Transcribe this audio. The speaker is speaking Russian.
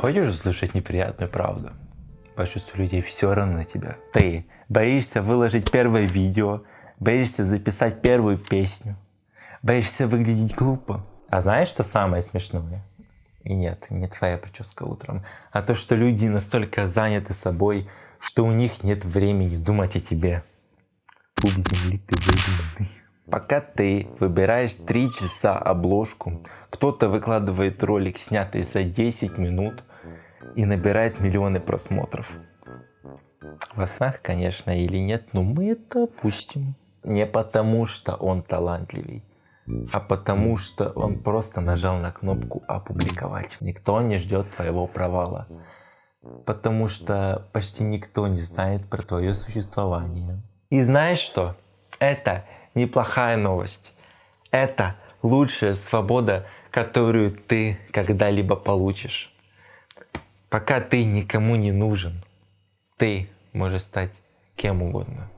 Хочешь услышать неприятную правду? Большинству людей все равно на тебя. Ты боишься выложить первое видео, боишься записать первую песню, боишься выглядеть глупо. А знаешь, что самое смешное? И нет, не твоя прическа утром, а то, что люди настолько заняты собой, что у них нет времени думать о тебе. Пуп земли ты выдуманный. Пока ты выбираешь 3 часа обложку, кто-то выкладывает ролик, снятый за 10 минут, и набирает миллионы просмотров. Во снах, конечно, или нет, но мы это опустим. Не потому, что он талантливый, а потому, что он просто нажал на кнопку «Опубликовать». Никто не ждет твоего провала, потому что почти никто не знает про твое существование. И знаешь что? Это неплохая новость. Это лучшая свобода, которую ты когда-либо получишь. Пока ты никому не нужен, ты можешь стать кем угодно.